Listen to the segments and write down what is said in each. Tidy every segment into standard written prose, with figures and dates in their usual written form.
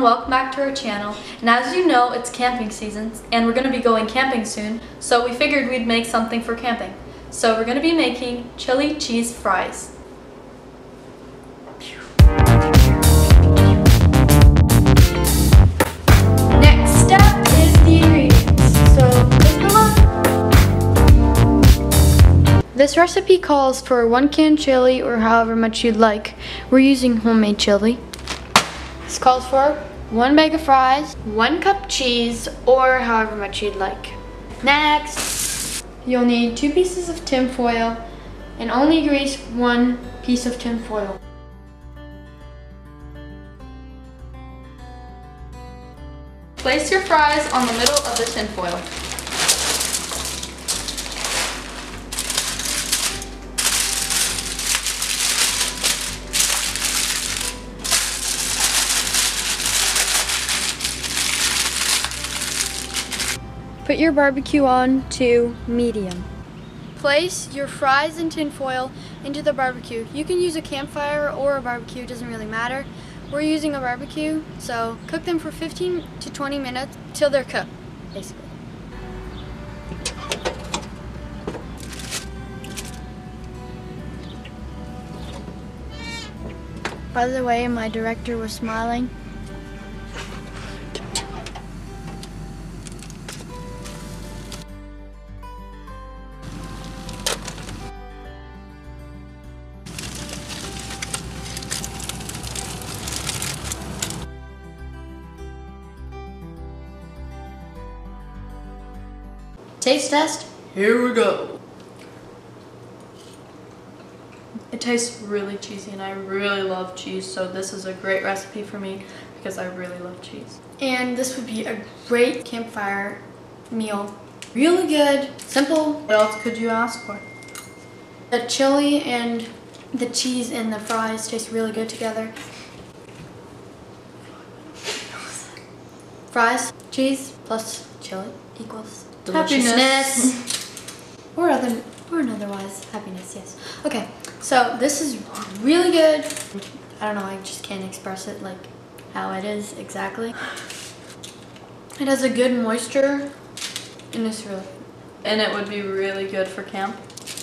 everyone, welcome back to our channel. And as you know, it's camping season and we're going to be going camping soon, so we figured we'd make something for camping. So we're going to be making chili cheese fries. Next step is the ingredients. So let's move on. This recipe calls for 1 can chili or however much you'd like. We're using homemade chili. This calls for 1 bag of fries, 1 cup cheese, or however much you'd like. Next, you'll need 2 pieces of tin foil and only grease 1 piece of tin foil. Place your fries on the middle of the tin foil. Put your barbecue on to medium. Place your fries and tin foil into the barbecue. You can use a campfire or a barbecue, it doesn't really matter. We're using a barbecue, so cook them for 15 to 20 minutes till they're cooked, basically. By the way, my director was smiling. Taste test, here we go. It tastes really cheesy and I really love cheese, so this is a great recipe for me because I really love cheese. And this would be a great campfire meal. Really good, simple. What else could you ask for? The chili and the cheese and the fries taste really good together. Fries, cheese plus chili equals deliciousness. or otherwise happiness, yes. Okay, so this is really good. I don't know, I just can't express it like how it is exactly. It has a good moisture and it's really good. And it would be really good for camp.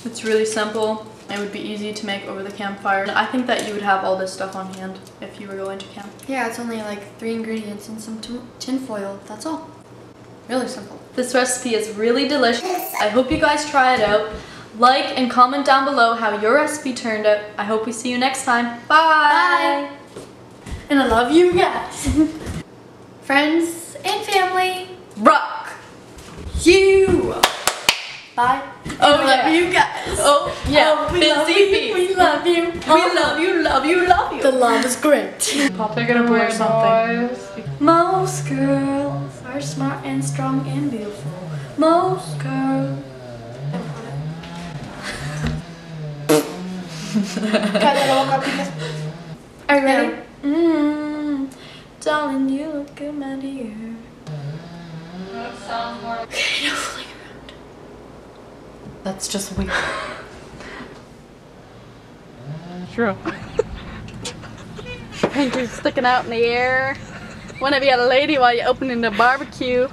It's really simple. It would be easy to make over the campfire. I think that you would have all this stuff on hand if you were going to camp. Yeah, it's only like 3 ingredients and some tin foil, that's all. Really simple. This recipe is really delicious. I hope you guys try it out. Like and comment down below how your recipe turned out. I hope we see you next time. Bye! Bye. And I love you guys. Friends and family. Rock! You! Bye. Oh, I love you guys. Oh, yeah. Oh, we love you. We love you. We love you, love you, love you. The love is great. They're gonna wear something. Most girls are smart and strong and beautiful. Most girls. Are you ready? Darling, you look good, my dear. Okay, no fooling around. That's just weird. True. Fingers sticking out in the air. Wanna be a lady while you're opening the barbecue.